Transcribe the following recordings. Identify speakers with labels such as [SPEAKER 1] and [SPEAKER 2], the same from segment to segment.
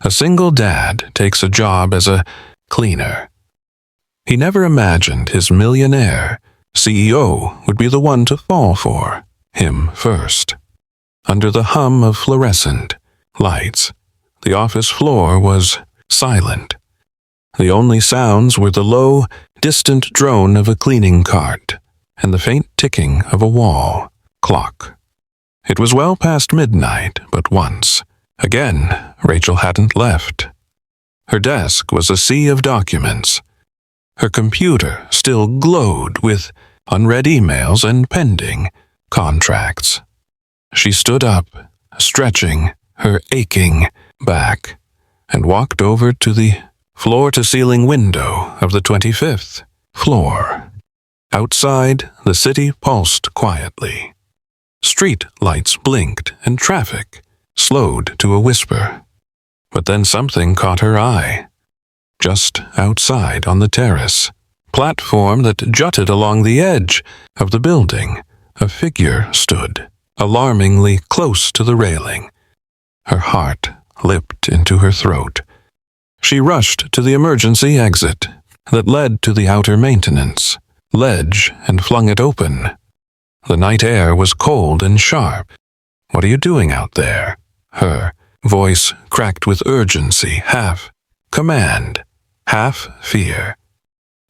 [SPEAKER 1] A single dad takes a job as a cleaner. He never imagined his millionaire CEO would be the one to fall for him first. Under the hum of fluorescent lights, the office floor was silent. The only sounds were the low, distant drone of a cleaning cart and the faint ticking of a wall clock. It was well past midnight, but once again Rachel hadn't left. Her desk was a sea of documents. Her computer still glowed with unread emails and pending contracts. She stood up, stretching her aching back, and walked over to the floor-to-ceiling window of the 25th floor. Outside, the city pulsed quietly. Street lights blinked and traffic slowed to a whisper. But then something caught her eye. Just outside on the terrace, platform that jutted along the edge of the building, a figure stood, alarmingly close to the railing. Her heart leapt into her throat. She rushed to the emergency exit that led to the outer maintenance ledge and flung it open. The night air was cold and sharp. "What are you doing out there?" Her voice cracked with urgency, half command, half fear.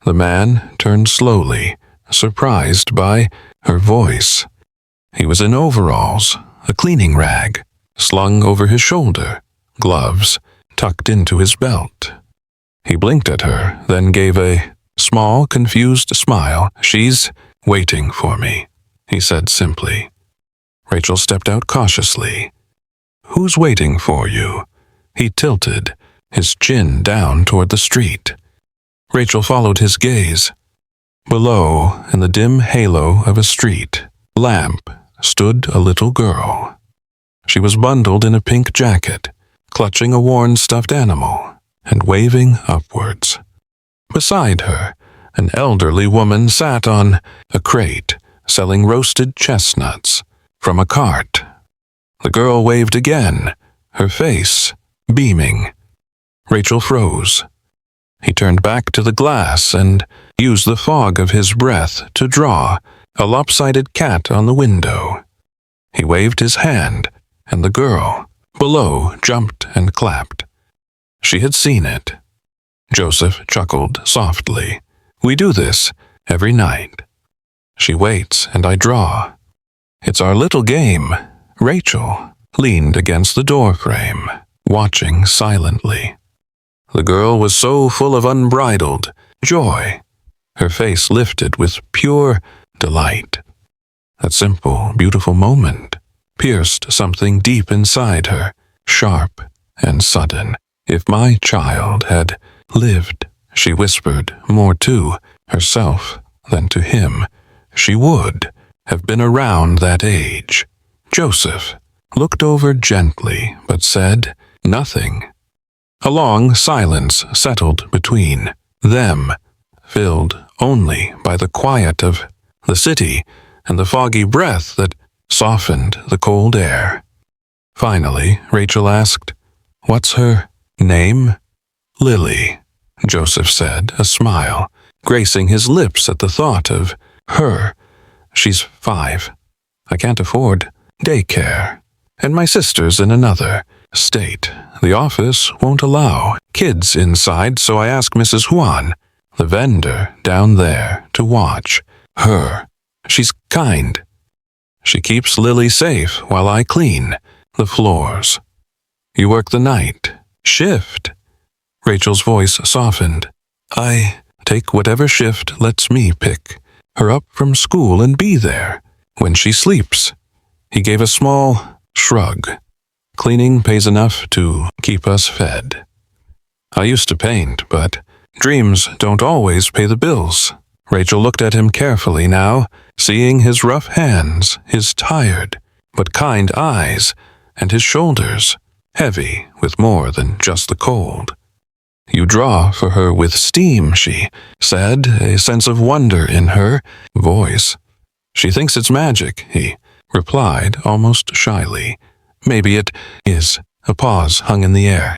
[SPEAKER 1] The man turned slowly, surprised by her voice. He was in overalls, a cleaning rag slung over his shoulder, gloves tucked into his belt. He blinked at her, then gave a small, confused smile. "She's waiting for me," he said simply. Rachel stepped out cautiously. "Who's waiting for you?" He tilted, his chin down toward the street. Rachel followed his gaze. Below, in the dim halo of a street lamp, stood a little girl. She was bundled in a pink jacket, clutching a worn stuffed animal and waving upwards. Beside her, an elderly woman sat on a crate, selling roasted chestnuts from a cart. The girl waved again, her face beaming. Rachel froze. He turned back to the glass and used the fog of his breath to draw a lopsided cat on the window. He waved his hand, and the girl below jumped and clapped. She had seen it. Joseph chuckled softly. "We do this every night. She waits and I draw. It's our little game." Rachel leaned against the doorframe, watching silently. The girl was so full of unbridled joy. Her face lifted with pure delight. That simple, beautiful moment pierced something deep inside her, sharp and sudden. "If my child had lived," she whispered, more to herself than to him, "she would have been around that age." Joseph looked over gently, but said nothing. A long silence settled between them, filled only by the quiet of the city and the foggy breath that softened the cold air. Finally, Rachel asked, "What's her name?" "Lily," Joseph said, a smile gracing his lips at the thought of her. "She's 5. I can't afford daycare, and my sister's in another state. The office won't allow kids inside, so I ask Mrs. Juan, the vendor down there, to watch her. She's kind. She keeps Lily safe while I clean the floors." "You work the night shift?" Rachel's voice softened. "I take whatever shift lets me pick her up from school and be there when she sleeps." He gave a small shrug. "Cleaning pays enough to keep us fed. I used to paint, but dreams don't always pay the bills." Rachel looked at him carefully now, seeing his rough hands, his tired but kind eyes, and his shoulders, heavy with more than just the cold. "You draw for her with steam," she said, a sense of wonder in her voice. "She thinks it's magic," he replied almost shyly. "Maybe it is." A pause hung in the air.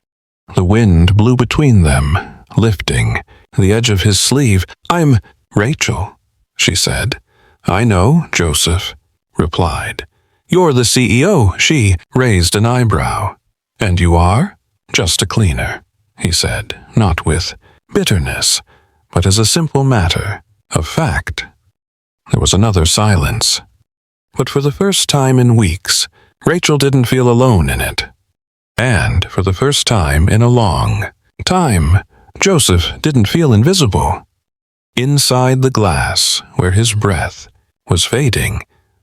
[SPEAKER 1] The wind blew between them, lifting the edge of his sleeve. "I'm Rachel," she said. "I know," Joseph replied. "You're the CEO." She raised an eyebrow. "And you are?" "Just a cleaner," he said, not with bitterness, but as a simple matter of fact. There was another silence. But for the first time in weeks, Rachel didn't feel alone in it. And for the first time in a long time, Joseph didn't feel invisible. Inside the glass, where his breath was fading,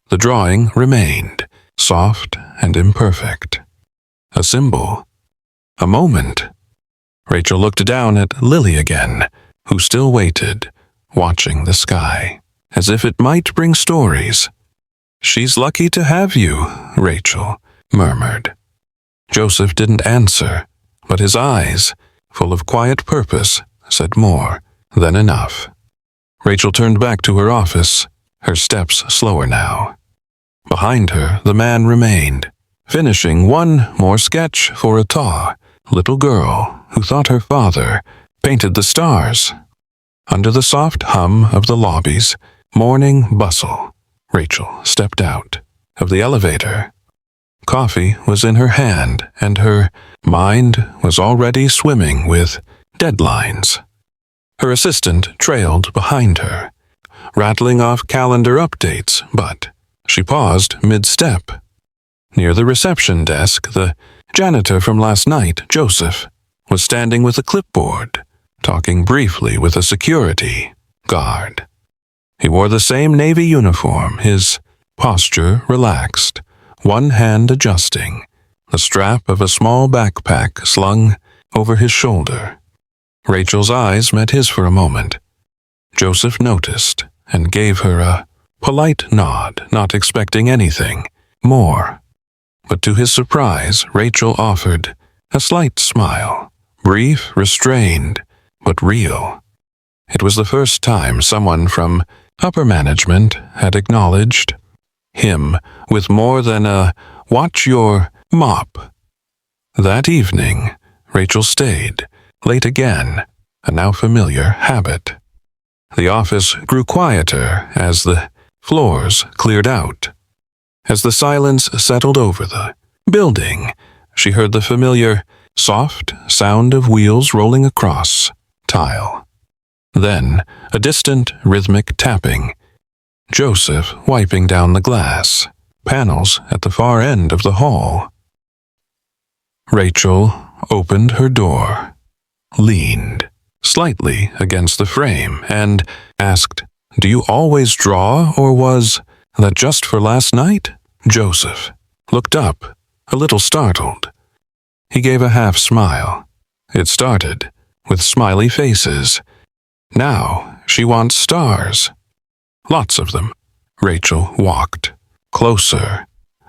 [SPEAKER 1] the drawing remained, soft and imperfect. A symbol. A moment. Rachel looked down at Lily again, who still waited, watching the sky, as if it might bring stories. "She's lucky to have you," Rachel murmured. Joseph didn't answer, but his eyes, full of quiet purpose, said more than enough. Rachel turned back to her office, her steps slower now. Behind her, the man remained, finishing one more sketch for a tall little girl who thought her father painted the stars. Under the soft hum of the lobby's morning bustle, Rachel stepped out of the elevator. Coffee was in her hand, and her mind was already swimming with deadlines. Her assistant trailed behind her, rattling off calendar updates, but she paused mid-step. Near the reception desk, the janitor from last night, Joseph, was standing with a clipboard, talking briefly with a security guard. He wore the same navy uniform, his posture relaxed, one hand adjusting the strap of a small backpack slung over his shoulder. Rachel's eyes met his for a moment. Joseph noticed and gave her a polite nod, not expecting anything more. But to his surprise, Rachel offered a slight smile, brief, restrained, but real. It was the first time someone from upper management had acknowledged him with more than a "watch your mop." That evening, Rachel stayed late again, a now familiar habit. The office grew quieter as the floors cleared out. As the silence settled over the building, she heard the familiar, soft sound of wheels rolling across tile. Then, a distant, rhythmic tapping. Joseph wiping down the glass panels at the far end of the hall. Rachel opened her door, leaned slightly against the frame, and asked, "Do you always draw, or was that just for last night?" Joseph looked up, a little startled. He gave a half smile. It started with smiley faces. Now she wants stars. Lots of them. Rachel walked closer,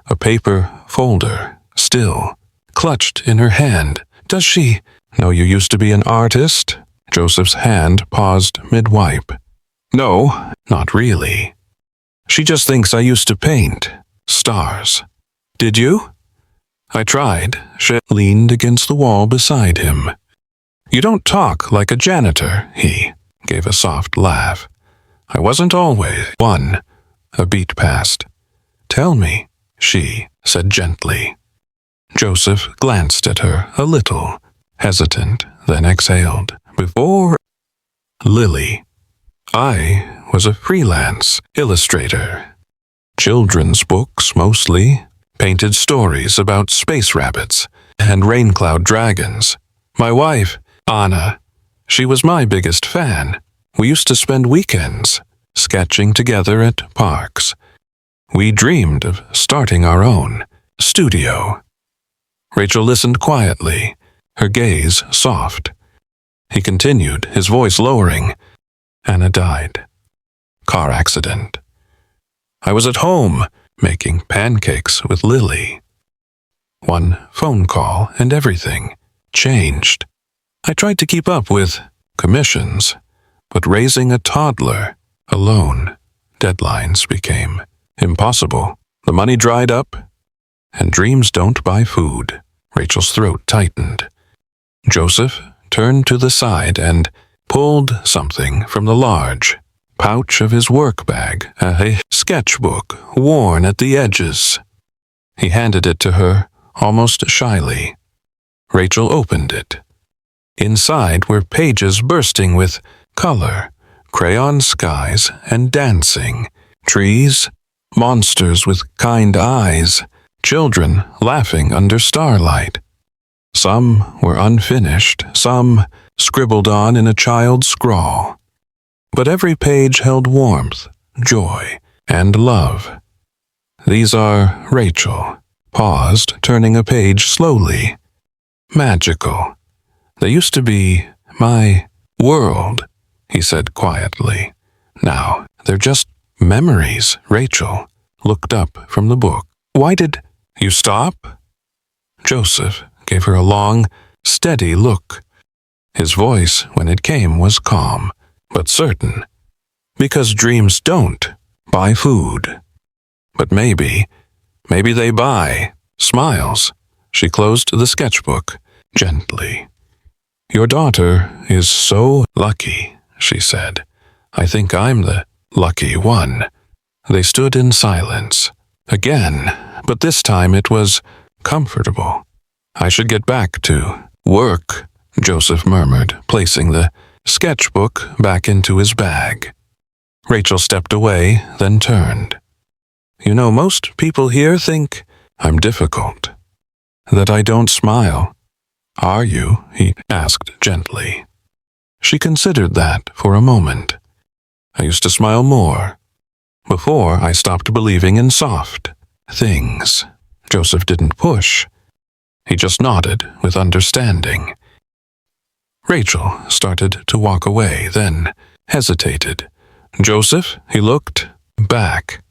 [SPEAKER 1] a paper folder still clutched in her hand. "Does she know you used to be an artist?" Joseph's hand paused mid-wipe. "No, not really. She just thinks I used to paint stars." "Did you?" "I tried." She leaned against the wall beside him. "You don't talk like a janitor," he gave a soft laugh. "I wasn't always one." A beat passed. "Tell me," she said gently. Joseph glanced at her a little, hesitant, then exhaled. "Before Lily, I was a freelance illustrator. Children's books mostly, painted stories about space rabbits and rain-cloud dragons. My wife, Anna, she was my biggest fan. We used to spend weekends sketching together at parks. We dreamed of starting our own studio." Rachel listened quietly, her gaze soft. He continued, his voice lowering. "Anna died. Car accident. I was at home making pancakes with Lily. One phone call and everything changed. I tried to keep up with commissions, but raising a toddler alone, deadlines became impossible. The money dried up, and dreams don't buy food." Rachel's throat tightened. Joseph turned to the side and pulled something from the large pouch of his work bag, a sketchbook worn at the edges. He handed it to her almost shyly. Rachel opened it. Inside were pages bursting with color, crayon skies and dancing, trees, monsters with kind eyes, children laughing under starlight. Some were unfinished, some scribbled on in a child's scrawl. But every page held warmth, joy, and love. These are Rachel, paused, turning a page slowly. Magical. They used to be my world, he said quietly. Now, they're just memories. Rachel looked up from the book. Why did you stop? Joseph gave her a long, steady look. His voice, when it came, was calm, but certain. Because dreams don't buy food. But maybe they buy smiles. She closed the sketchbook gently. Your daughter is so lucky, she said. I think I'm the lucky one. They stood in silence. Again, but this time it was comfortable. I should get back to work, Joseph murmured, placing the sketchbook back into his bag. Rachel stepped away, then turned. You know, most people here think I'm difficult, that I don't smile. Are you? He asked gently. She considered that for a moment. I used to smile more. Before I stopped believing in soft things. Joseph didn't push. He just nodded with understanding. Rachel started to walk away, then hesitated. Joseph, he looked back.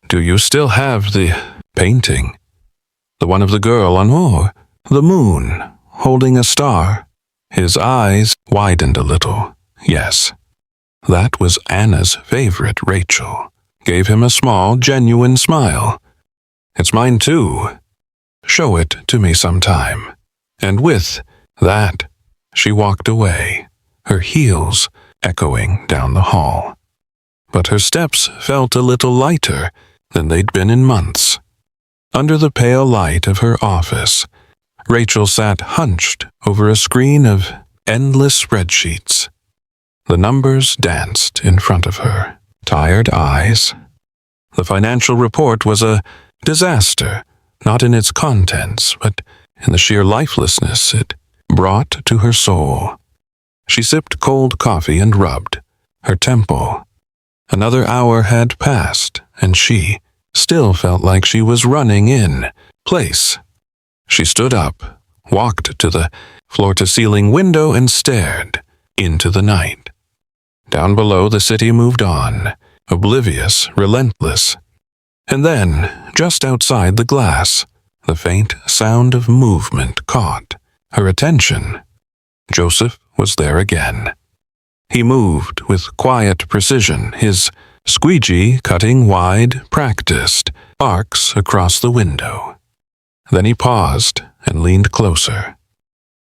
[SPEAKER 1] Do you still have the painting? The one of the girl on the moon, holding a star? His eyes widened a little. Yes. That was Anna's favorite. Rachel gave him a small, genuine smile. It's mine too. Show it to me sometime. And with that, she walked away, her heels echoing down the hall. But her steps felt a little lighter than they'd been in months. Under the pale light of her office, Rachel sat hunched over a screen of endless spreadsheets. The numbers danced in front of her, tired eyes. The financial report was a disaster, not in its contents, but in the sheer lifelessness it brought to her soul. She sipped cold coffee and rubbed her temple. Another hour had passed, and she still felt like she was running in place. She stood up, walked to the floor-to-ceiling window and stared into the night. Down below, the city moved on, oblivious, relentless. And then, just outside the glass, the faint sound of movement caught her attention. Joseph was there again. He moved with quiet precision, his squeegee cutting wide, practiced arcs across the window. Then he paused and leaned closer.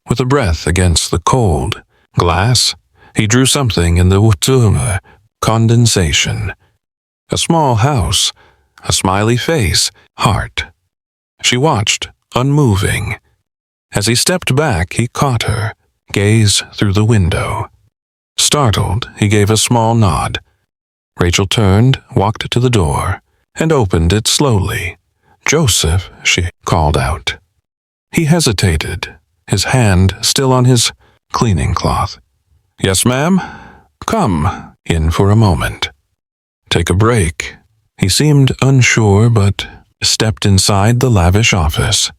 [SPEAKER 1] With a breath against the cold glass, he drew something in the condensation. A small house, a smiley face, heart. She watched, unmoving. As he stepped back, he caught her gaze through the window. Startled, he gave a small nod. Rachel turned, walked to the door, and opened it slowly. Joseph, she called out. He hesitated, his hand still on his cleaning cloth. Yes, ma'am? Come in for a moment. Take a break. He seemed unsure, but stepped inside the lavish office.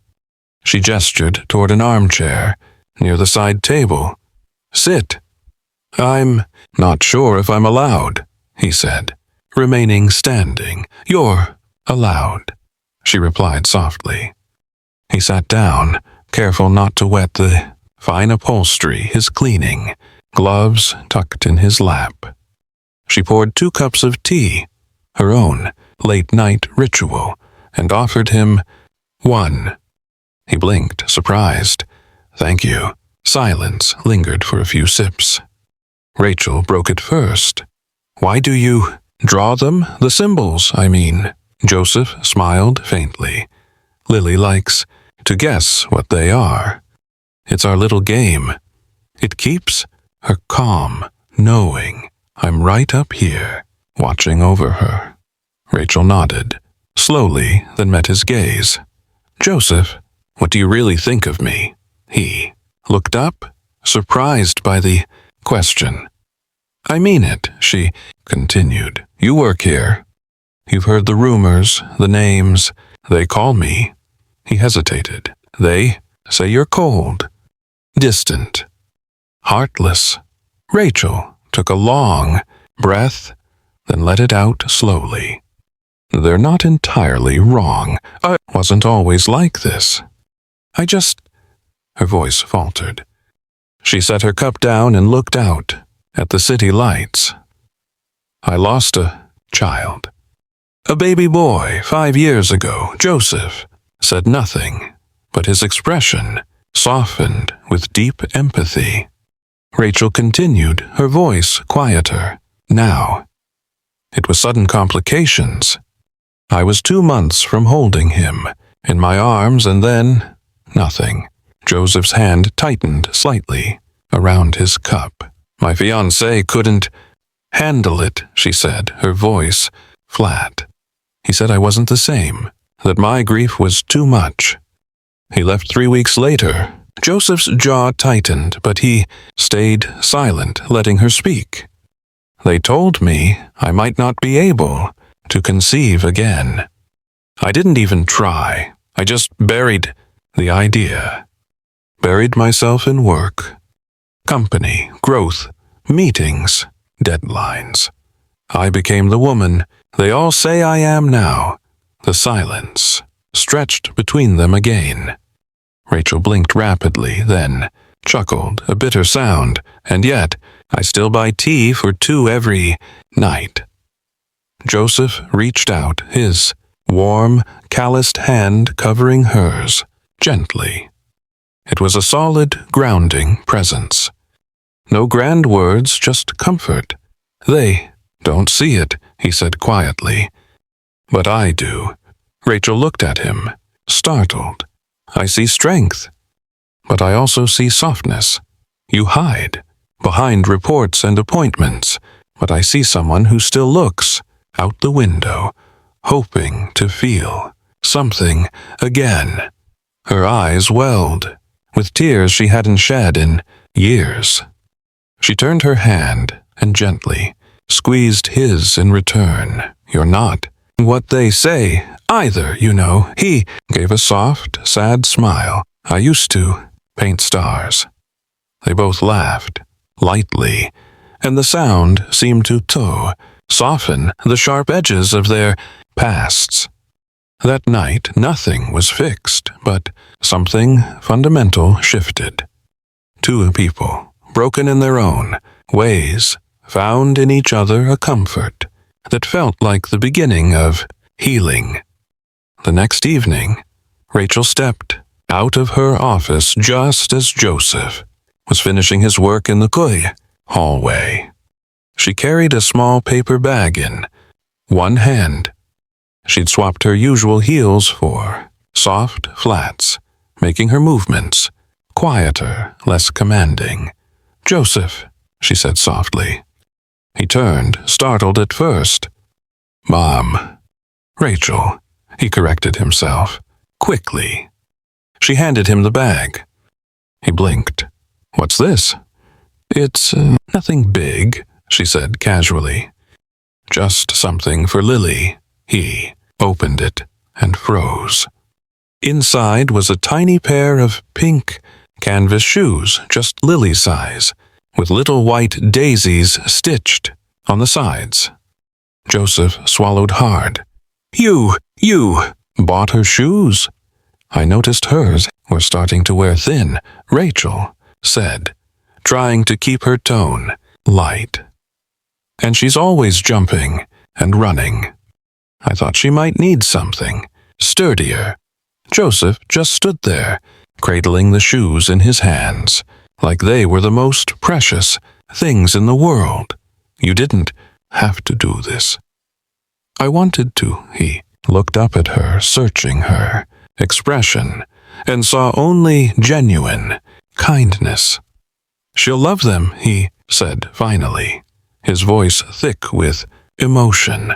[SPEAKER 1] She gestured toward an armchair near the side table. Sit. I'm not sure if I'm allowed, he said, remaining standing. You're allowed, she replied softly. He sat down, careful not to wet the fine upholstery, his cleaning, gloves tucked in his lap. She poured 2 cups of tea, her own late-night ritual, and offered him one. He blinked, surprised. Thank you. Silence lingered for a few sips. Rachel broke it first. "Why do you draw them? The symbols, I mean." Joseph smiled faintly. "Lily likes to guess what they are. It's our little game. It keeps her calm, knowing I'm right up here, watching over her." Rachel nodded, slowly, then met his gaze. "Joseph, what do you really think of me?" He looked up, surprised by the question. "I mean it," she continued. "You work here. You've heard the rumors, the names. They call me." He hesitated. "They say you're cold, distant, heartless." Rachel took a long breath, then let it out slowly. "They're not entirely wrong. I wasn't always like this. I just—" Her voice faltered. She set her cup down and looked out at the city lights. "I lost a child. A baby boy 5 years ago." Joseph said nothing, but his expression softened with deep empathy. Rachel continued, her voice quieter. "Now, it was sudden complications. I was 2 months from holding him in my arms, and then nothing." Joseph's hand tightened slightly around his cup. "My fiancé couldn't handle it," she said, her voice flat. "He said I wasn't the same, that my grief was too much. He left 3 weeks later." Joseph's jaw tightened, but he stayed silent, letting her speak. "They told me I might not be able to conceive again. I didn't even try. I just buried the idea. Buried myself in work, company, growth, meetings, deadlines. I became the woman they all say I am now." The silence stretched between them again. Rachel blinked rapidly, then chuckled, a bitter sound. "And yet, I still buy tea for 2 every night." Joseph reached out, his warm, calloused hand covering hers, gently. It was a solid, grounding presence. No grand words, just comfort. "They don't see it," he said quietly. "But I do." Rachel looked at him, startled. "I see strength, but I also see softness. You hide behind reports and appointments, but I see someone who still looks out the window, hoping to feel something again." Her eyes welled with tears she hadn't shed in years. She turned her hand and gently squeezed his in return. "You're not what they say either, you know." He gave a soft, sad smile. "I used to paint stars." They both laughed, lightly, and the sound seemed to soften the sharp edges of their pasts. That night, nothing was fixed, but something fundamental shifted. 2 people, broken in their own ways, found in each other a comfort that felt like the beginning of healing. The next evening, Rachel stepped out of her office just as Joseph was finishing his work in the hallway. She carried a small paper bag in one hand. She'd swapped her usual heels for soft flats, making her movements quieter, less commanding. "Joseph," she said softly. He turned, startled at first. "Mom." "Rachel," he corrected himself, quickly. She handed him the bag. He blinked. "What's this?" "It's nothing big," she said casually. "Just something for Lily." He opened it and froze. Inside was a tiny pair of pink canvas shoes, just Lily size, with little white daisies stitched on the sides. Joseph swallowed hard. You bought her shoes?" "I noticed hers were starting to wear thin," Rachel said, trying to keep her tone light. "And she's always jumping and running. I thought she might need something sturdier." Joseph just stood there, cradling the shoes in his hands, like they were the most precious things in the world. You didn't have to do this. I wanted to. He looked up at her, searching her expression, and saw only genuine kindness. She'll love them, he said finally, his voice thick with emotion.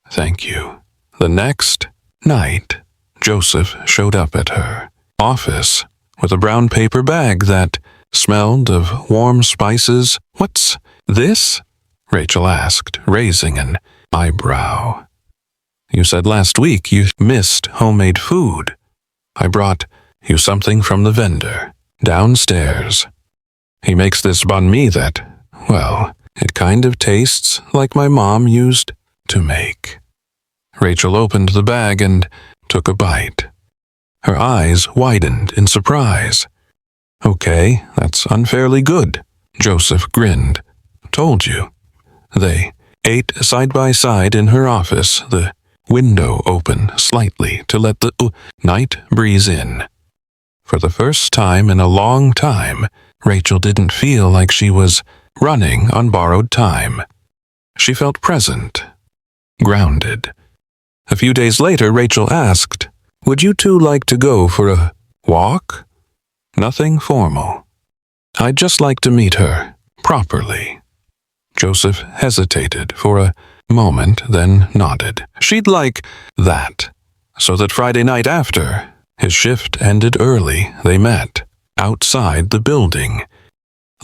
[SPEAKER 1] Thank you. The next night, Joseph showed up at her office with a brown paper bag that smelled of warm spices. What's this? Rachel asked, raising an eyebrow. You said last week you missed homemade food. I brought you something from the vendor downstairs. He makes this banh mi that, well, it kind of tastes like my mom used to make. Rachel opened the bag and took a bite. Her eyes widened in surprise. Okay, that's unfairly good, Joseph grinned. Told you. They ate side by side in her office, the window open slightly to let the night breeze in. For the first time in a long time, Rachel didn't feel like she was running on borrowed time. She felt present, grounded. A few days later, Rachel asked, "Would you two like to go for a walk?" Nothing formal. I'd just like to meet her, properly. Joseph hesitated for a moment, then nodded. She'd like that, so that Friday night after his shift ended early, they met outside the building.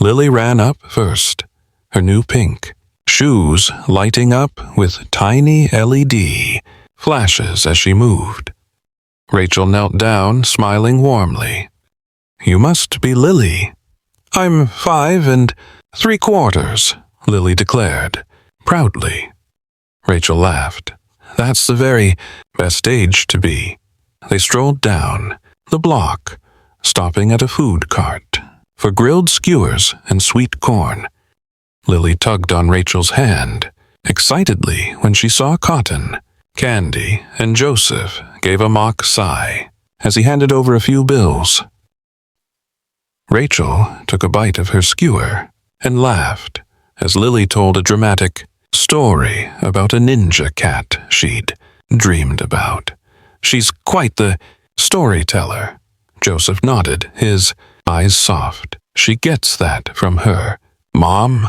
[SPEAKER 1] Lily ran up first, her new pink shoes lighting up with tiny LED flashes as she moved. Rachel knelt down, smiling warmly. You must be Lily. I'm 5 3/4, Lily declared, proudly. Rachel laughed. That's the very best age to be. They strolled down the block, stopping at a food cart for grilled skewers and sweet corn. Lily tugged on Rachel's hand excitedly when she saw Cotton, Candy, and Joseph gave a mock sigh as he handed over a few bills. Rachel took a bite of her skewer and laughed as Lily told a dramatic story about a ninja cat she'd dreamed about. She's quite the storyteller. Joseph nodded, his eyes soft. She gets that from her mom.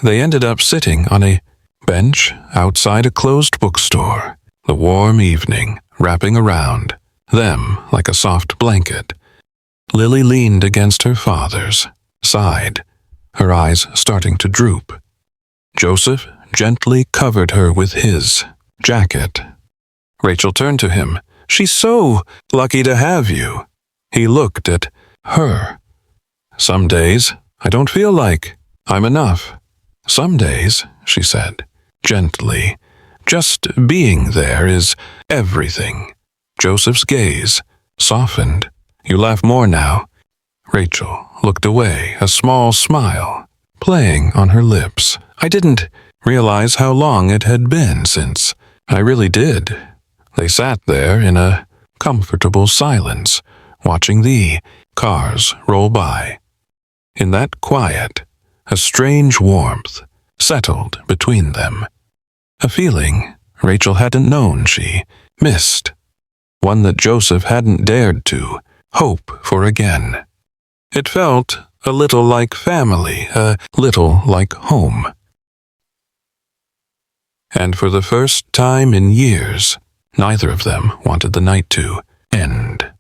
[SPEAKER 1] They ended up sitting on a bench outside a closed bookstore, the warm evening wrapping around them like a soft blanket. Lily leaned against her father's side, her eyes starting to droop. Joseph gently covered her with his jacket. Rachel turned to him. She's so lucky to have you. He looked at her. Some days, I don't feel like I'm enough. Some days, she said, gently, just being there is everything. Joseph's gaze softened. You laugh more now. Rachel looked away, a small smile playing on her lips. I didn't realize how long it had been since I really did. They sat there in a comfortable silence, watching the cars roll by. In that quiet, a strange warmth settled between them. A feeling Rachel hadn't known she missed. One that Joseph hadn't dared to hope for again. It felt a little like family, a little like home. And for the first time in years, neither of them wanted the night to end.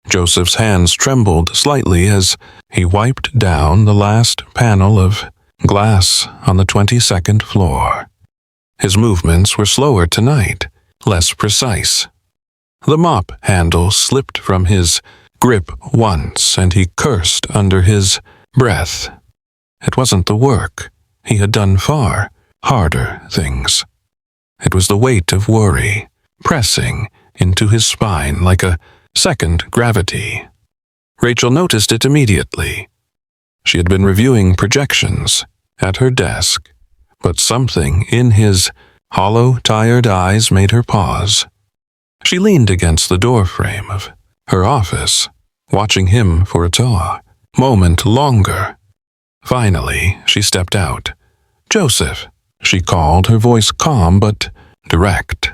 [SPEAKER 1] Joseph's hands trembled slightly as he wiped down the last panel of glass on the 22nd floor. His movements were slower tonight, less precise. The mop handle slipped from his grip once, and he cursed under his breath. It wasn't the work. He had done far harder things. It was the weight of worry, pressing into his spine like a second gravity. Rachel noticed it immediately. She had been reviewing projections at her desk, but something in his hollow, tired eyes made her pause. She leaned against the doorframe of her office, watching him for its awe. moment longer. Finally, she stepped out. "Joseph," she called, her voice calm but direct.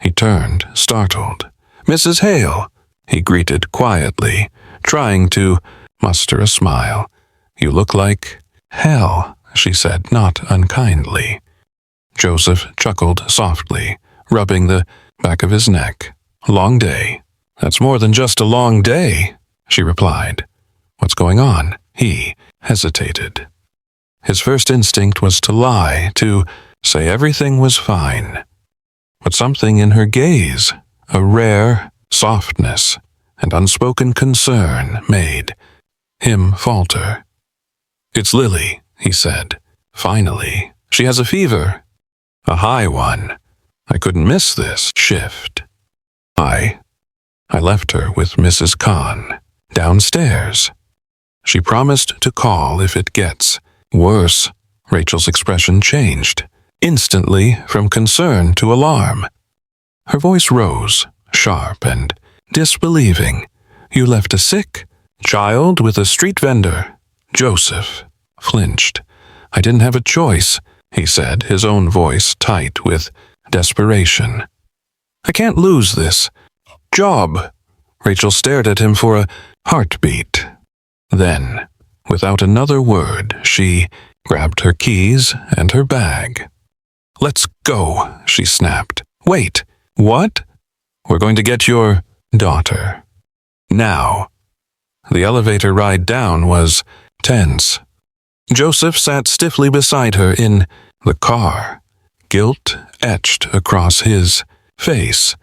[SPEAKER 1] He turned, startled. "Mrs. Hale," he greeted quietly, trying to muster a smile. "You look like hell," she said, not unkindly. Joseph chuckled softly, rubbing the back of his neck. "Long day." "That's more than just a long day," she replied. "What's going on?" He hesitated. His first instinct was to lie, to say everything was fine. But something in her gaze, a rare softness and unspoken concern, made him falter. "It's Lily," he said. "Finally. She has a fever. A high one. I couldn't miss this shift. I left her with Mrs. Khan downstairs. She promised to call if it gets worse." Rachel's expression changed, instantly from concern to alarm. Her voice rose, sharp and disbelieving. "You left a sick child with a street vendor." Joseph flinched. "I didn't have a choice," he said, his own voice tight with desperation. "I can't lose this job." Rachel stared at him for a heartbeat. Then, without another word, she grabbed her keys and her bag. "Let's go," she snapped. "Wait, what?" "We're going to get your daughter. Now." The elevator ride down was tense. Joseph sat stiffly beside her in the car, guilt etched across his face.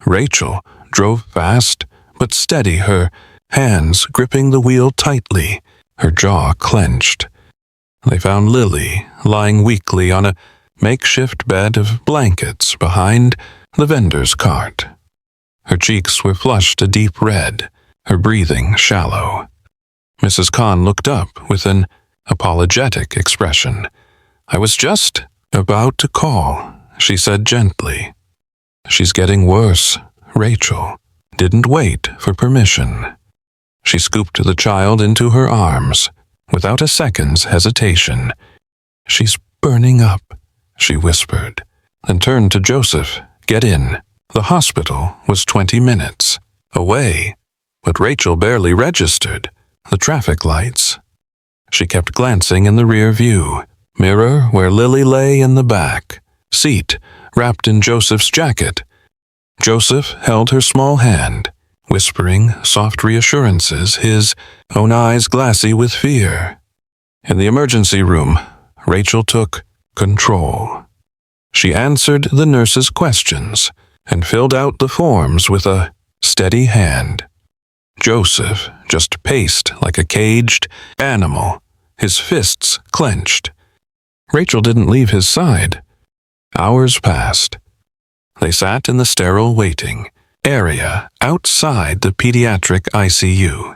[SPEAKER 1] Rachel drove fast but steady, her hands gripping the wheel tightly, her jaw clenched. They found Lily lying weakly on a makeshift bed of blankets behind the vendor's cart. Her cheeks were flushed a deep red, her breathing shallow. Mrs. Khan looked up with an apologetic expression. "I was just about to call," she said gently. "She's getting worse." Rachel didn't wait for permission. She scooped the child into her arms, without a second's hesitation. "She's burning up," she whispered, then turned to Joseph. "Get in." The hospital was 20 minutes away, but Rachel barely registered the traffic lights. She kept glancing in the rear view mirror where Lily lay in the back seat, wrapped in Joseph's jacket. Joseph held her small hand, whispering soft reassurances, his own eyes glassy with fear. In the emergency room, Rachel took control. She answered the nurse's questions and filled out the forms with a steady hand. Joseph just paced like a caged animal, his fists clenched. Rachel didn't leave his side. Hours passed. They sat in the sterile waiting area outside the pediatric ICU.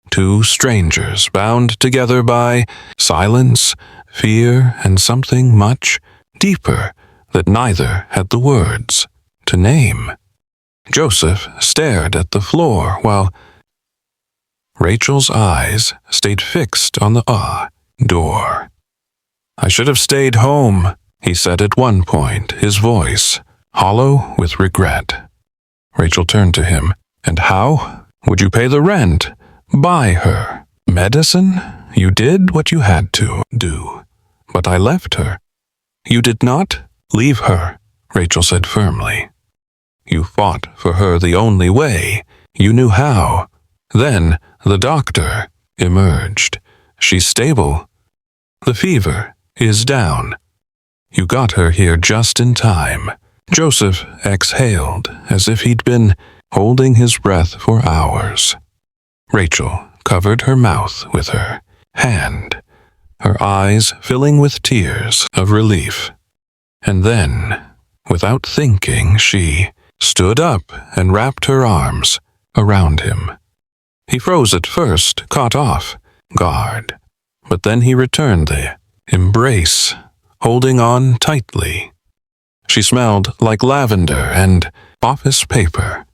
[SPEAKER 1] Two strangers bound together by silence, fear, and something much deeper that neither had the words to name. Joseph stared at the floor while Rachel's eyes stayed fixed on the door. "I should have stayed home," he said at one point, his voice hollow with regret. Rachel turned to him. "And how would you pay the rent? Buy her medicine? You did what you had to do. But I left her." "You did not leave her," Rachel said firmly. "You fought for her the only way you knew how. Then the doctor emerged. She's stable. The fever is down. You got her here just in time." Joseph exhaled as if he'd been holding his breath for hours. Rachel covered her mouth with her hand, her eyes filling with tears of relief. And then, without thinking, she stood up and wrapped her arms around him. He froze at first, caught off guard, but then he returned the embrace, holding on tightly. She smelled like lavender and office paper.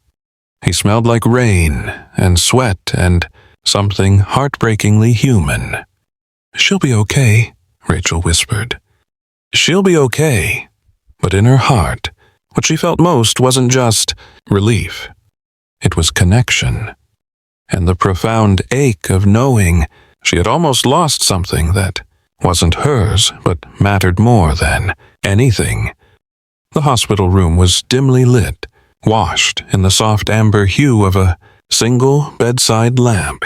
[SPEAKER 1] He smelled like rain and sweat and something heartbreakingly human. "She'll be okay," Rachel whispered. "She'll be okay." But in her heart, what she felt most wasn't just relief. It was connection, and the profound ache of knowing she had almost lost something that wasn't hers but mattered more than anything. The hospital room was dimly lit, washed in the soft amber hue of a single bedside lamp.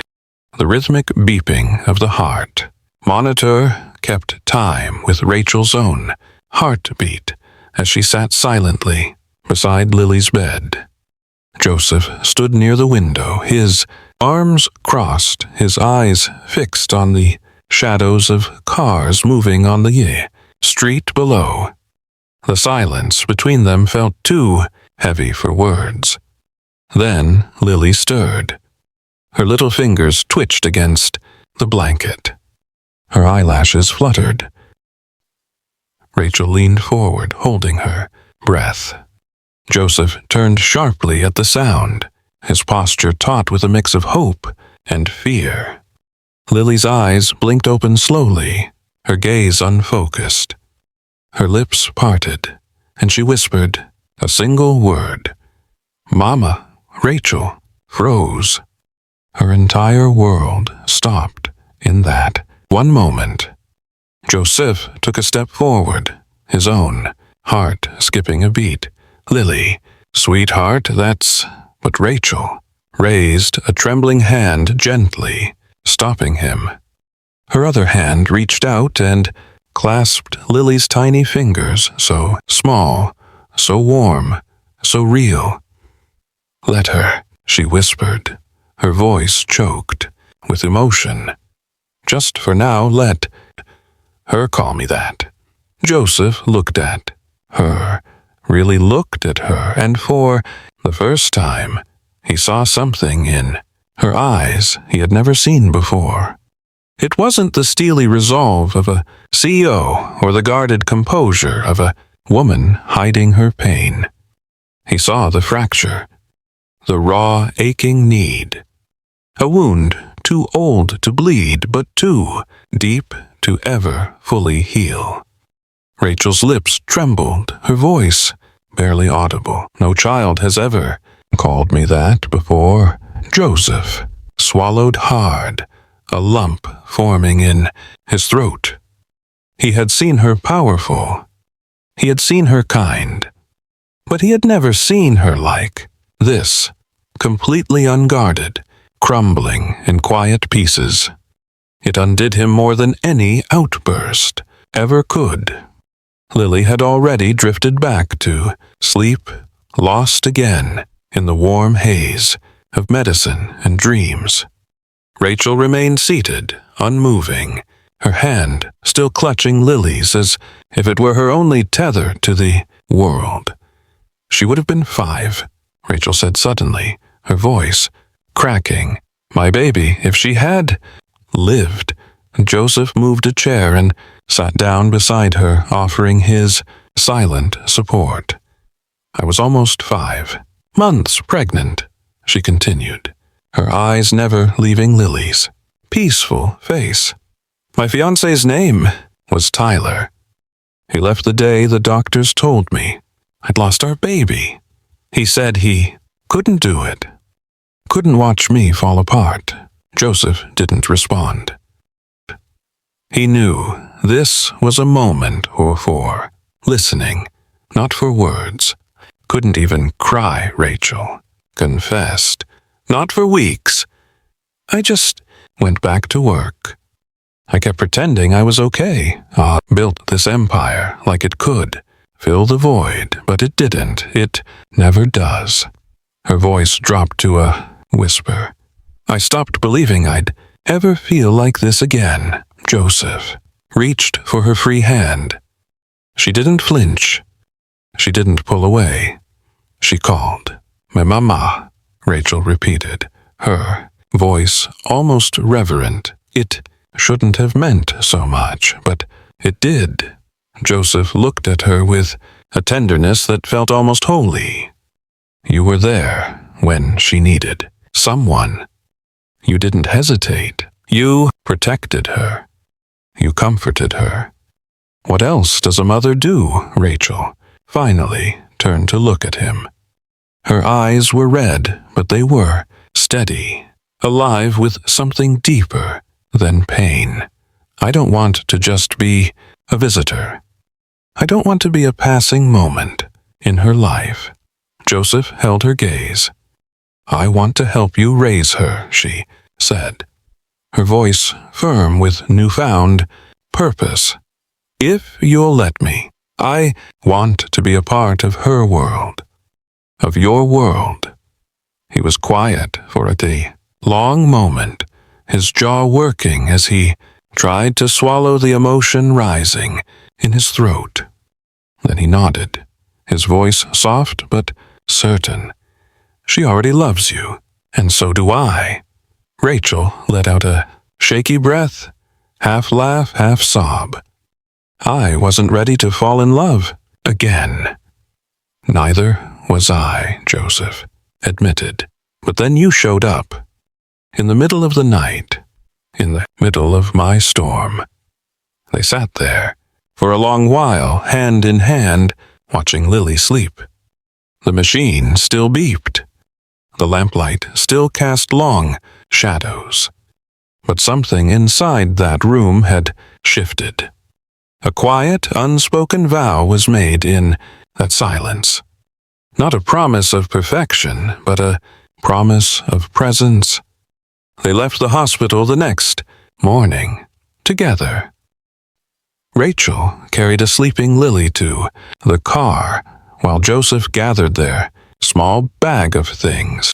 [SPEAKER 1] The rhythmic beeping of the heart monitor kept time with Rachel's own heartbeat as she sat silently beside Lily's bed. Joseph stood near the window, his arms crossed, his eyes fixed on the shadows of cars moving on the street below. The silence between them felt too heavy for words. Then Lily stirred. Her little fingers twitched against the blanket. Her eyelashes fluttered. Rachel leaned forward, holding her breath. Joseph turned sharply at the sound, his posture taut with a mix of hope and fear. Lily's eyes blinked open slowly, her gaze unfocused. Her lips parted, and she whispered a single word. "Mama." Rachel froze. Her entire world stopped in that one moment. Joseph took a step forward, his own heart skipping a beat. "Lily, sweetheart, that's..." But Rachel raised a trembling hand gently, stopping him. Her other hand reached out and clasped Lily's tiny fingers, so small, so warm, so real. "Let her," she whispered, her voice choked with emotion. "Just for now, let her call me that." Joseph looked at her, really looked at her, and for the first time, he saw something in her eyes he had never seen before. It wasn't the steely resolve of a CEO or the guarded composure of a woman hiding her pain. He saw the fracture, the raw, aching need. A wound too old to bleed, but too deep to ever fully heal. Rachel's lips trembled, her voice barely audible. "No child has ever called me that before." Joseph swallowed hard, a lump forming in his throat. He had seen her powerful. He had seen her kind. But he had never seen her like this, completely unguarded, crumbling in quiet pieces. It undid him more than any outburst ever could. Lily had already drifted back to sleep, lost again in the warm haze of medicine and dreams. Rachel remained seated, unmoving, her hand still clutching Lily's as if it were her only tether to the world. "She would have been 5, Rachel said suddenly, her voice cracking. "My baby, if she had lived." Joseph moved a chair and sat down beside her, offering his silent support. "I was almost 5 months pregnant," she continued, her eyes never leaving Lily's peaceful face. "My fiancé's name was Tyler. He left the day the doctors told me I'd lost our baby. He said he couldn't do it, couldn't watch me fall apart." Joseph didn't respond. He knew this was a moment for listening, not for words. "Couldn't even cry," Rachel confessed. "Not for weeks. I just went back to work. I kept pretending I was okay. I built this empire like it could fill the void, but it didn't. It never does." Her voice dropped to a whisper. "I stopped believing I'd ever feel like this again." Joseph reached for her free hand. She didn't flinch. She didn't pull away. She called. "My mama," Rachel repeated, her voice almost reverent. It shouldn't have meant so much, but it did. Joseph looked at her with a tenderness that felt almost holy. "You were there when she needed someone." You didn't hesitate. You protected her. You comforted her. What else does a mother do? Rachel finally turned to look at him. Her eyes were red, but they were steady, alive with something deeper than pain. I don't want to just be a visitor. I don't want to be a passing moment in her life. Joseph held her gaze. I want to help you raise her, she said, her voice firm with newfound purpose. If you'll let me, I want to be a part of her world, of your world. He was quiet for a long moment, his jaw working as he tried to swallow the emotion rising in his throat. Then he nodded, his voice soft but certain. She already loves you, and so do I. Rachel let out a shaky breath, half laugh, half sob. I wasn't ready to fall in love again. Neither was I, Joseph admitted. But then you showed up. In the middle of the night. In the middle of my storm. They sat there for a long while, hand in hand, watching Lily sleep. The machine still beeped. The lamplight still cast long shadows. But something inside that room had shifted. A quiet, unspoken vow was made in that silence. Not a promise of perfection, but a promise of presence. They left the hospital the next morning, together. Rachel carried a sleeping Lily to the car, while Joseph gathered their small bag of things.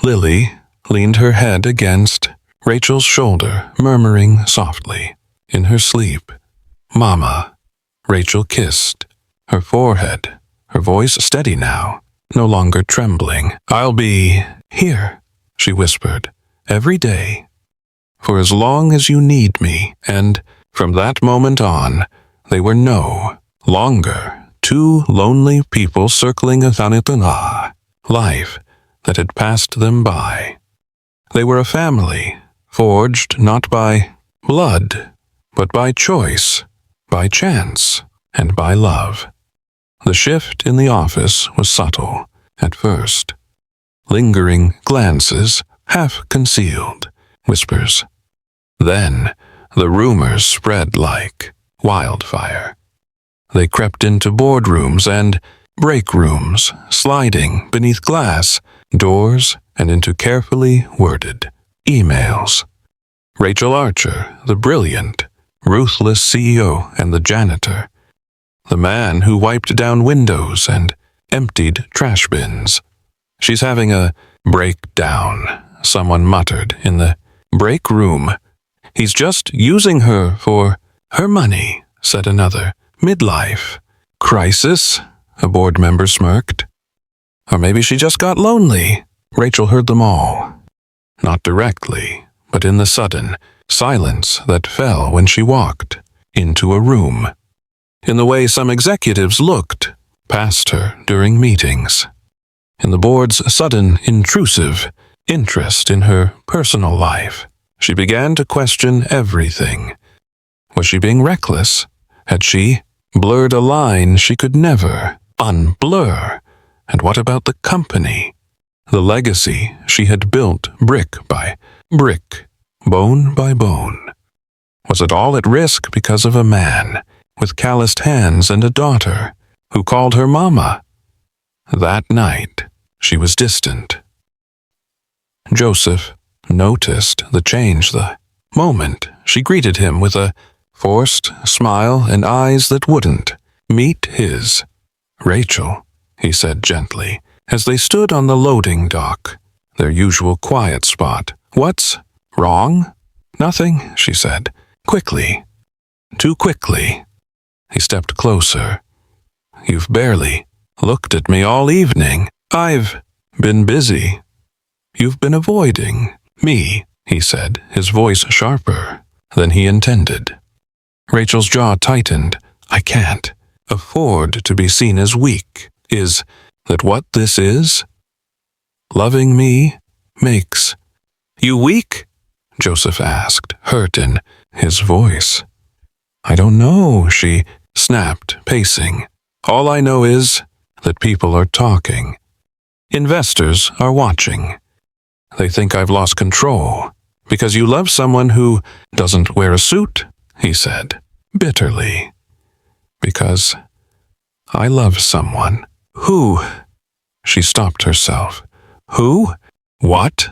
[SPEAKER 1] Lily leaned her head against Rachel's shoulder, murmuring softly in her sleep. Mama. Rachel kissed her forehead, her voice steady now, no longer trembling. I'll be here, she whispered, every day, for as long as you need me. And from that moment on, they were no longer two lonely people circling a life that had passed them by. They were a family, forged not by blood, but by choice, by chance, and by love. The shift in the office was subtle at first. Lingering glances, half concealed, whispers. Then the rumors spread like wildfire. They crept into boardrooms and break rooms, sliding beneath glass doors and into carefully worded emails. Rachel Archer, the brilliant, ruthless CEO and the janitor, the man who wiped down windows and emptied trash bins. She's having a breakdown, someone muttered in the break room. He's just using her for her money, said another. Midlife crisis, a board member smirked. Or maybe she just got lonely. Rachel heard them all. Not directly, but in the sudden silence that fell when she walked into a room. In the way some executives looked past her during meetings. In the board's sudden intrusive interest in her personal life. She began to question everything. Was she being reckless? Had she blurred a line she could never unblur? And what about the company? The legacy she had built brick by brick, bone by bone. Was it all at risk because of a man with calloused hands and a daughter who called her mama? That night, she was distant. Joseph noticed the change the moment she greeted him with a forced smile and eyes that wouldn't meet his. Rachel, he said gently, as they stood on the loading dock, their usual quiet spot. What's wrong? Nothing, she said, quickly, too quickly. He stepped closer. You've barely looked at me all evening. I've been busy. You've been avoiding me, he said, his voice sharper than he intended. Rachel's jaw tightened. I can't afford to be seen as weak. Is that what this is? Loving me makes You weak? Joseph asked, hurt in his voice. I don't know, she snapped, pacing. All I know is that people are talking. Investors are watching. They think I've lost control. Because you love someone who doesn't wear a suit, he said, bitterly. Because I love someone. Who? She stopped herself. Who? What?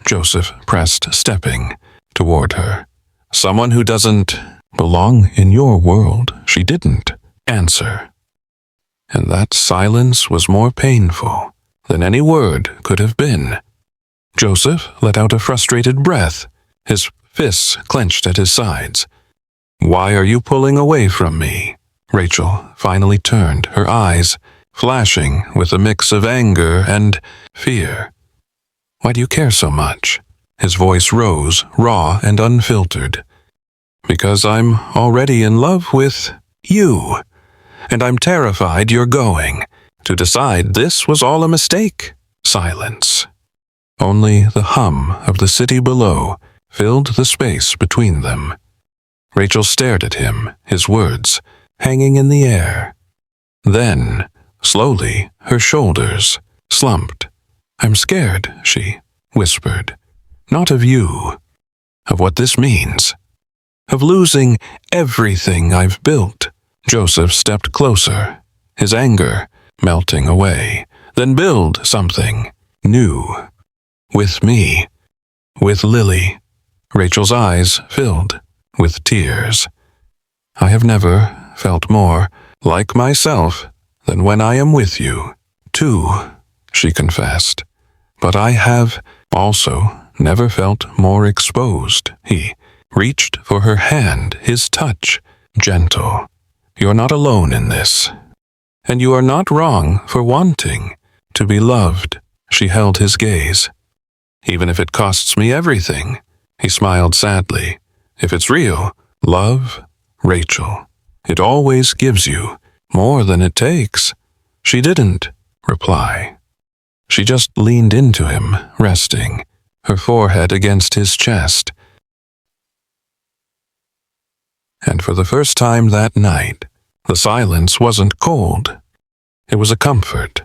[SPEAKER 1] Joseph pressed, stepping toward her. Someone who doesn't belong in your world. She didn't answer. And that silence was more painful than any word could have been. Joseph let out a frustrated breath, his fists clenched at his sides. Why are you pulling away from me? Rachel finally turned, her eyes flashing with a mix of anger and fear. Why do you care so much? His voice rose, raw and unfiltered. Because I'm already in love with you, and I'm terrified you're going to decide this was all a mistake. Silence. Only the hum of the city below filled the space between them. Rachel stared at him, his words hanging in the air. Then, slowly, her shoulders slumped. I'm scared, she whispered. Not of you. Of what this means. Of losing everything I've built. Joseph stepped closer, his anger melting away. Then build something new. With me. With Lily. Rachel's eyes filled with tears. I have never felt more like myself than when I am with you, too, she confessed. But I have also never felt more exposed. He reached for her hand, his touch gentle. You're not alone in this. And you are not wrong for wanting to be loved. She held his gaze. Even if it costs me everything, he smiled sadly. If it's real, love, Rachel, it always gives you more than it takes. She didn't reply. She just leaned into him, resting, her forehead against his chest. And for the first time that night, the silence wasn't cold. It was a comfort.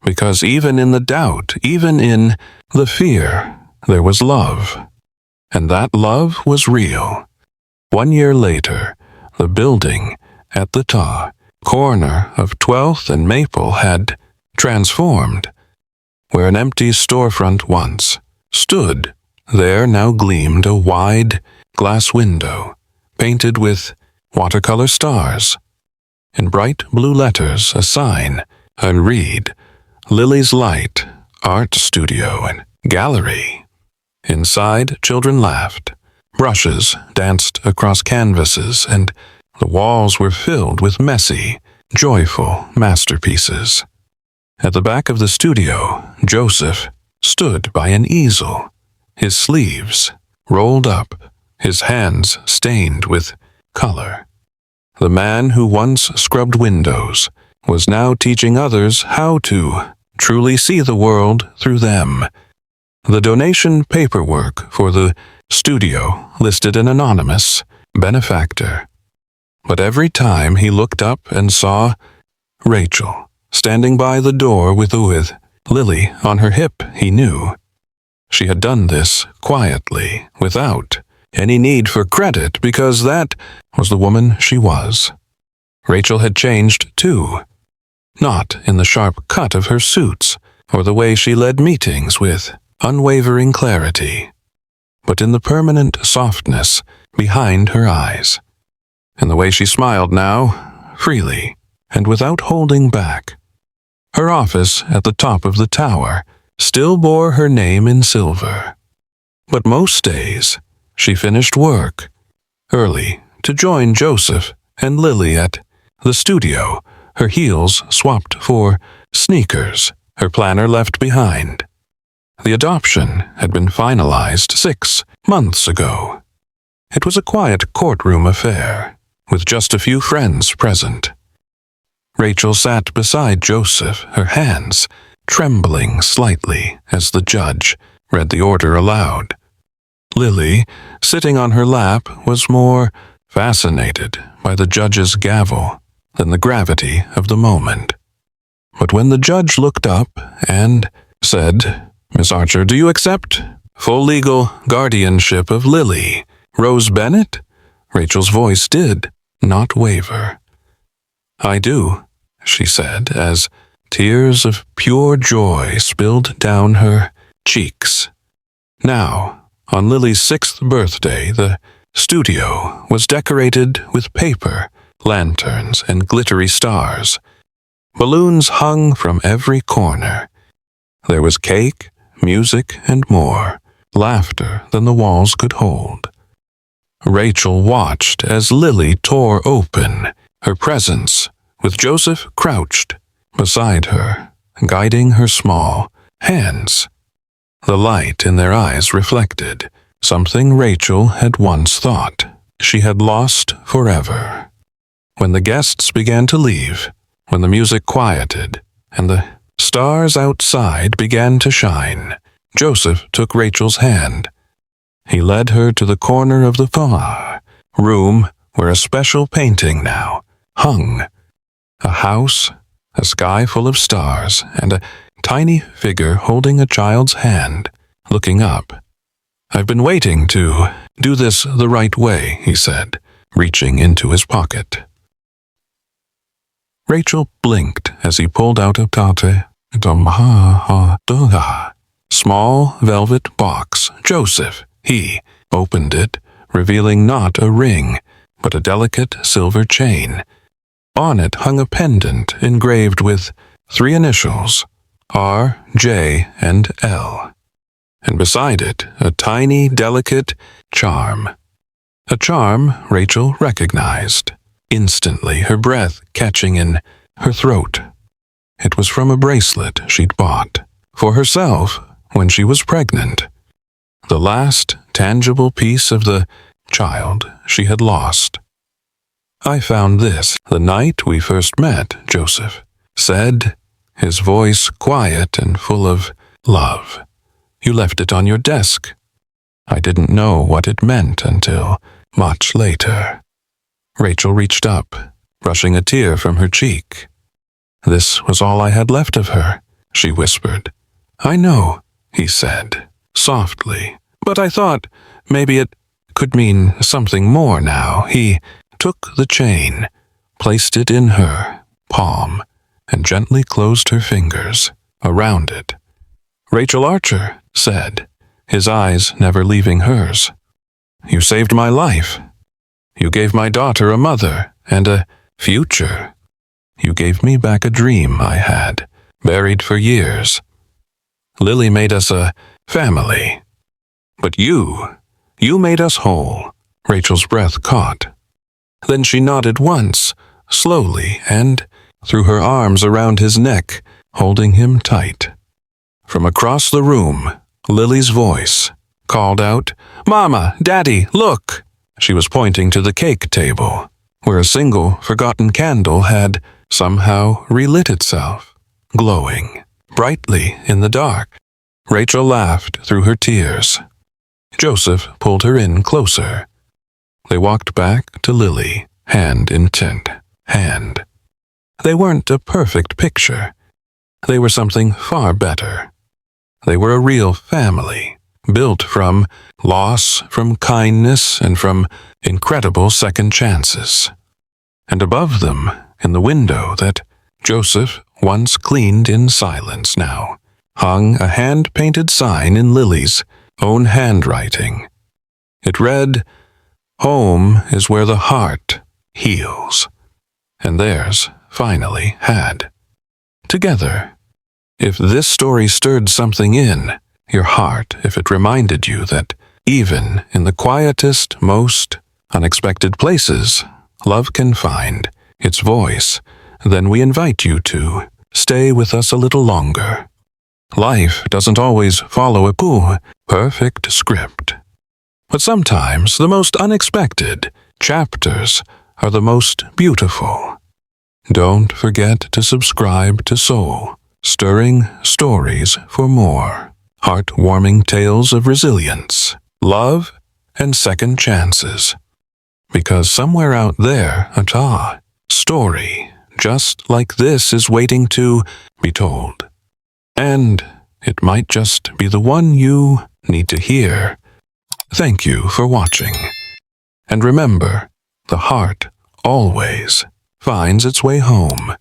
[SPEAKER 1] Because even in the doubt, even in the fear, there was love. And that love was real. 1 year later, the building at the corner of 12th and Maple had transformed. Where an empty storefront once stood, there now gleamed a wide glass window, painted with watercolor stars. In bright blue letters, a sign, and read, Lily's Light, Art Studio and Gallery. Inside, children laughed. Brushes danced across canvases, and the walls were filled with messy, joyful masterpieces. At the back of the studio, Joseph stood by an easel, his sleeves rolled up, his hands stained with color. The man who once scrubbed windows was now teaching others how to truly see the world through them. The donation paperwork for the studio listed an anonymous benefactor. But every time he looked up and saw Rachel standing by the door with Lily on her hip, he knew. She had done this quietly, without any need for credit, because that was the woman she was. Rachel had changed too. Not in the sharp cut of her suits, or the way she led meetings with unwavering clarity, but in the permanent softness behind her eyes, in the way she smiled now, freely, and without holding back. Her office at the top of the tower still bore her name in silver. But most days, she finished work early to join Joseph and Lily at the studio, her heels swapped for sneakers, her planner left behind. The adoption had been finalized 6 months ago. It was a quiet courtroom affair, with just a few friends present. Rachel sat beside Joseph, her hands trembling slightly as the judge read the order aloud. Lily, sitting on her lap, was more fascinated by the judge's gavel than the gravity of the moment. But when the judge looked up and said, "Miss Archer, do you accept full legal guardianship of Lily, Rose Bennett?" Rachel's voice did not waver. "I do," she said, as tears of pure joy spilled down her cheeks. Now, on Lily's 6th birthday, the studio was decorated with paper, lanterns, and glittery stars. Balloons hung from every corner. There was cake, music, and more, laughter than the walls could hold. Rachel watched as Lily tore open her presents, with Joseph crouched beside her, guiding her small hands. The light in their eyes reflected something Rachel had once thought she had lost forever. When the guests began to leave, when the music quieted, and the stars outside began to shine, Joseph took Rachel's hand. He led her to the corner of the far room where a special painting now hung. A house, a sky full of stars, and a tiny figure holding a child's hand, looking up. "I've been waiting to do this the right way," he said, reaching into his pocket. Rachel blinked as he pulled out a small velvet box. "Joseph," he opened it, revealing not a ring, but a delicate silver chain. On it hung a pendant engraved with 3 initials, R, J, and L. And beside it, a tiny, delicate charm. A charm Rachel recognized, instantly, her breath catching in her throat. It was from a bracelet she'd bought for herself when she was pregnant. The last tangible piece of the child she had lost. "I found this the night we first met," Joseph said, his voice quiet and full of love. "You left it on your desk. I didn't know what it meant until much later." Rachel reached up, brushing a tear from her cheek. "This was all I had left of her," she whispered. "I know," he said, softly, "but I thought maybe it could mean something more now." He took the chain, placed it in her palm, and gently closed her fingers around it. "Rachel Archer," said, his eyes never leaving hers. "You saved my life. You gave my daughter a mother and a future. You gave me back a dream I had, buried for years. Lily made us a family. But you made us whole." Rachel's breath caught. Then she nodded once, slowly, and threw her arms around his neck, holding him tight. From across the room, Lily's voice called out, "Mama, Daddy, look!" She was pointing to the cake table, where a single forgotten candle had somehow relit itself, glowing brightly in the dark. Rachel laughed through her tears. Joseph pulled her in closer. They walked back to Lily, hand in hand. They weren't a perfect picture. They were something far better. They were a real family, built from loss, from kindness, and from incredible second chances. And above them, in the window that Joseph once cleaned in silence now, hung a hand-painted sign in Lily's own handwriting. It read, "Home is where the heart heals." And theirs finally had. Together. If this story stirred something in your heart, if it reminded you that even in the quietest, most unexpected places, love can find its voice, then we invite you to stay with us a little longer. Life doesn't always follow a perfect script. But sometimes the most unexpected chapters are the most beautiful. Don't forget to subscribe to Soul Stirring Stories for more. Heartwarming tales of resilience, love, and second chances. Because somewhere out there, a story just like this is waiting to be told. And it might just be the one you need to hear. Thank you for watching. And remember, the heart always finds its way home.